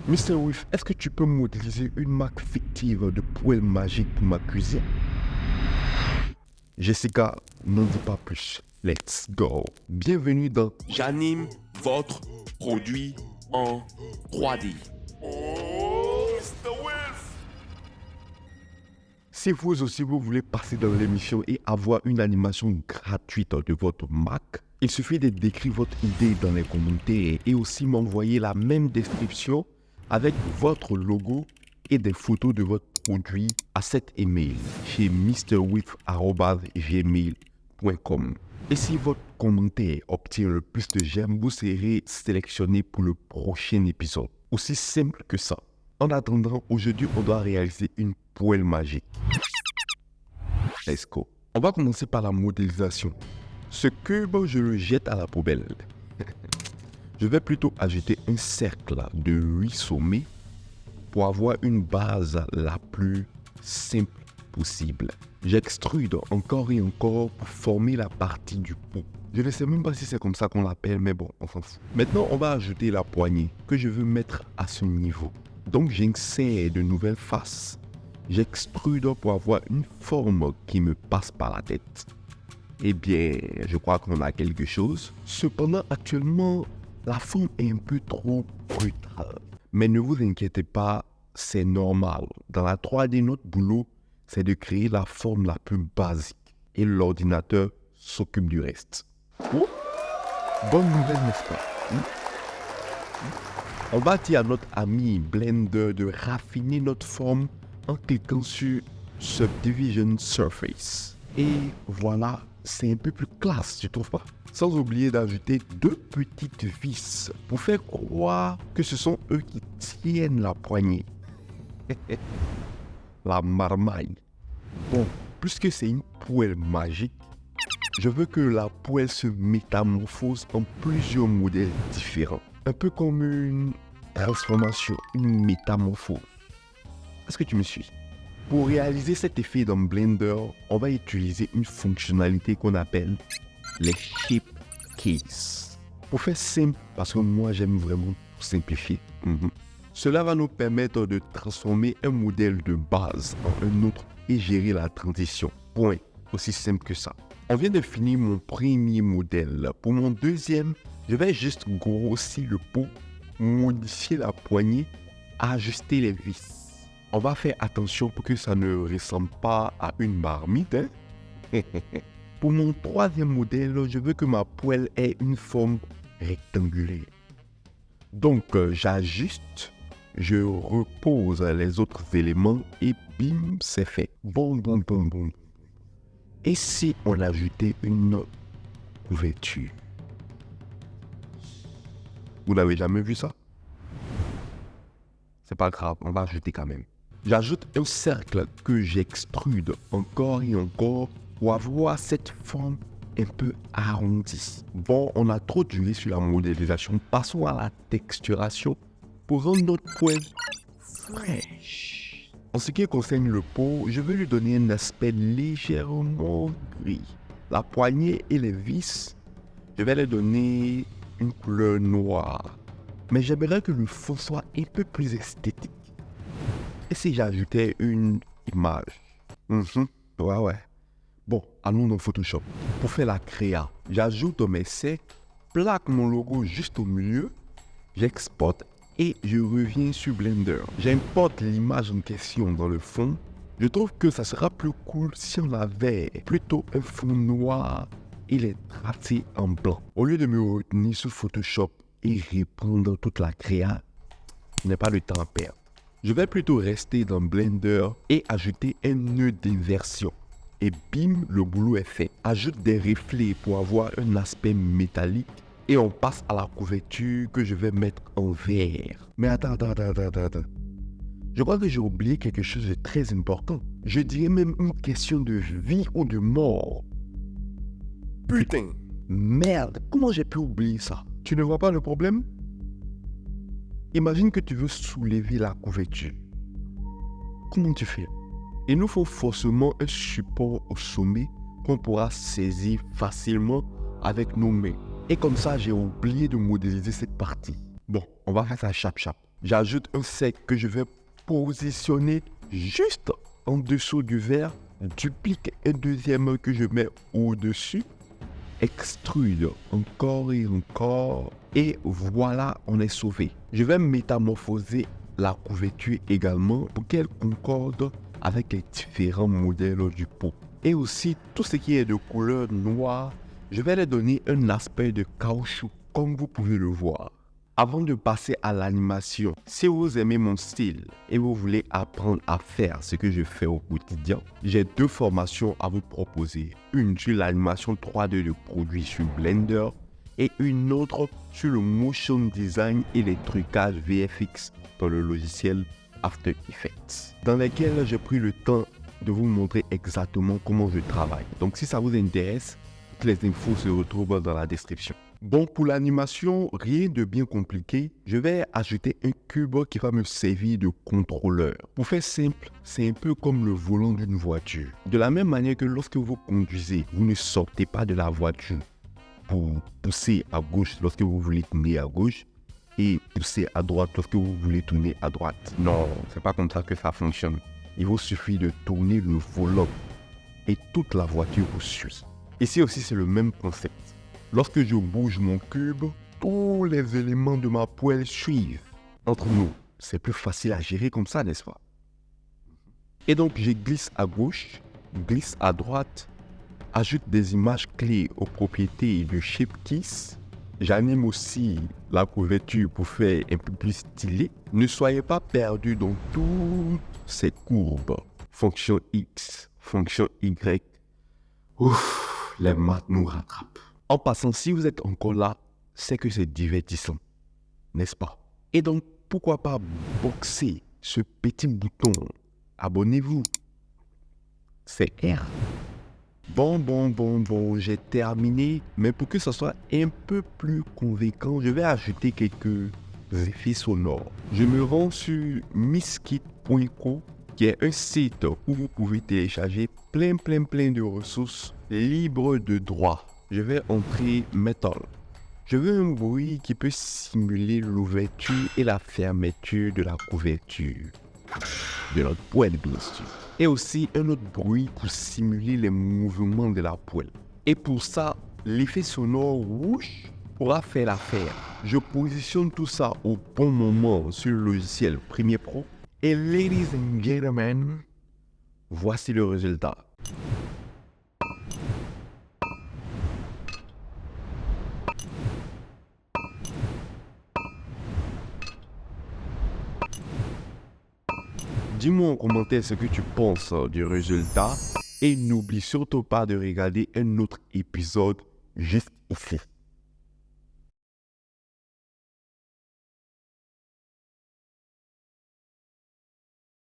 Mr. Whiff, est-ce que tu peux modéliser une marque fictive de poêle magique pour ma cuisine? Jessica, n'en dis pas plus. Let's go. Bienvenue dans J'anime votre produit en 3D. Si vous aussi vous voulez passer dans l'émission et avoir une animation gratuite de votre Mac, il suffit de décrire votre idée dans les commentaires et aussi m'envoyer la même description avec votre logo et des photos de votre produit à cet email chez mrwith@gmail.com. Et si votre commentaire obtient le plus de j'aime, vous serez sélectionné pour le prochain épisode. Aussi simple que ça. En attendant, aujourd'hui, on doit réaliser une poêle magique. Let's go. On va commencer par la modélisation. Ce cube, je le jette à la poubelle. Je vais plutôt ajouter un cercle de 8 sommets pour avoir une base la plus simple possible. J'extrude encore et encore pour former la partie du pot. Je ne sais même pas si c'est comme ça qu'on l'appelle, mais bon, on s'en fout. Maintenant, on va ajouter la poignée que je veux mettre à ce niveau. Donc, j'insère de nouvelles faces. J'extrude pour avoir une forme qui me passe par la tête. Eh bien, je crois qu'on a quelque chose. Cependant, actuellement, la forme est un peu trop brutale. Mais ne vous inquiétez pas, c'est normal. Dans la 3D, notre boulot, c'est de créer la forme la plus basique. Et l'ordinateur s'occupe du reste. Oh, bonne nouvelle, n'est-ce pas? On va dire à notre ami Blender de raffiner notre forme en cliquant sur Subdivision Surface. Et voilà, c'est un peu plus classe, tu trouves pas? Sans oublier d'ajouter 2 petites vis pour faire croire que ce sont eux qui tiennent la poignée. La marmaille. Bon, puisque c'est une poêle magique, je veux que la poêle se métamorphose en plusieurs modèles différents. Un peu comme une transformation, une métamorphose. Est-ce que tu me suis? Pour réaliser cet effet dans Blender, on va utiliser une fonctionnalité qu'on appelle les Shape Keys. Pour faire simple, parce que moi j'aime vraiment simplifier, cela va nous permettre de transformer un modèle de base en un autre et gérer la transition. Point. Aussi simple que ça. On vient de finir mon premier modèle. Pour mon deuxième, je vais juste grossir le pot, modifier la poignée, ajuster les vis. On va faire attention pour que ça ne ressemble pas à une marmite. Pour mon troisième modèle, je veux que ma poêle ait une forme rectangulaire. Donc, j'ajuste, je repose les autres éléments et bim, c'est fait. Bon. Et si on ajoutait une couverture? Vous n'avez jamais vu ça? C'est pas grave, on va ajouter quand même. J'ajoute un cercle que j'extrude encore et encore pour avoir cette forme un peu arrondie. Bon, on a trop duré sur la modélisation. Passons à la texturation pour rendre notre poêle fraîche. En ce qui concerne le pot, je veux lui donner un aspect légèrement gris. La poignée et les vis, je vais les donner une couleur noire. Mais j'aimerais que le fond soit un peu plus esthétique. Et si j'ajoutais une image? Ouais. Bon, allons dans Photoshop. Pour faire la créa, j'ajoute mes sets, plaque mon logo juste au milieu, j'exporte et je reviens sur Blender. J'importe l'image en question dans le fond. Je trouve que ça sera plus cool si on avait plutôt un fond noir et les tracés en blanc. Au lieu de me retenir sur Photoshop et reprendre toute la créa, je n'ai pas le temps à perdre. Je vais plutôt rester dans Blender et ajouter un nœud d'inversion. Et bim, le boulot est fait. Ajoute des reflets pour avoir un aspect métallique. Et on passe à la couverture que je vais mettre en vert. Mais attends. Je crois que j'ai oublié quelque chose de très important. Je dirais même une question de vie ou de mort. Putain! Merde, comment j'ai pu oublier ça? Tu ne vois pas le problème? Imagine que tu veux soulever la couverture. Comment tu fais? Il nous faut forcément un support au sommet qu'on pourra saisir facilement avec nos mains. Et comme ça, j'ai oublié de modéliser cette partie. Bon, on va faire ça chap. J'ajoute un cercle que je vais positionner juste en dessous du verre. Duplique un deuxième que je mets au-dessus. Extrude encore et encore. Et voilà, on est sauvé. Je vais métamorphoser la couverture également pour qu'elle concorde avec les différents modèles du pot. Et aussi, tout ce qui est de couleur noire, je vais leur donner un aspect de caoutchouc, comme vous pouvez le voir. Avant de passer à l'animation, si vous aimez mon style et vous voulez apprendre à faire ce que je fais au quotidien, j'ai 2 formations à vous proposer. Une sur l'animation 3D de produits sur Blender et une autre sur le motion design et les trucages VFX dans le logiciel After Effects, dans lesquels j'ai pris le temps de vous montrer exactement comment je travaille. Donc si ça vous intéresse, toutes les infos se retrouvent dans la description. Bon, pour l'animation, rien de bien compliqué. Je vais ajouter un cube qui va me servir de contrôleur. Pour faire simple, c'est un peu comme le volant d'une voiture. De la même manière que lorsque vous conduisez, vous ne sortez pas de la voiture pour pousser à gauche lorsque vous voulez tourner à gauche et pousser à droite lorsque vous voulez tourner à droite. Non, c'est pas comme ça que ça fonctionne. Il vous suffit de tourner le volant et toute la voiture vous suit. Ici aussi, c'est le même concept. Lorsque je bouge mon cube, tous les éléments de ma poêle suivent. Entre nous, c'est plus facile à gérer comme ça, n'est-ce pas? Et donc, je glisse à gauche, glisse à droite, ajoute des images clés aux propriétés de ShapeKeys. J'anime aussi la couverture pour faire un peu plus stylé. Ne soyez pas perdus dans toutes ces courbes. Fonction X, fonction Y. Ouf, les maths nous rattrapent. En passant, si vous êtes encore là, c'est que c'est divertissant, n'est-ce pas? Et donc, pourquoi pas boxer ce petit bouton? Abonnez-vous. C'est R. Bon, j'ai terminé. Mais pour que ce soit un peu plus convaincant, je vais ajouter quelques effets sonores. Je me rends sur misskit.co, qui est un site où vous pouvez télécharger plein de ressources libres de droit. Je vais entrer Metal. Je veux un bruit qui peut simuler l'ouverture et la fermeture de la couverture de notre poêle, bien sûr. Et aussi un autre bruit pour simuler les mouvements de la poêle. Et pour ça, l'effet sonore whoosh pourra faire l'affaire. Je positionne tout ça au bon moment sur le logiciel Premiere Pro. Et ladies and gentlemen, voici le résultat. Dis-moi en commentaire ce que tu penses du résultat et n'oublie surtout pas de regarder un autre épisode juste ici.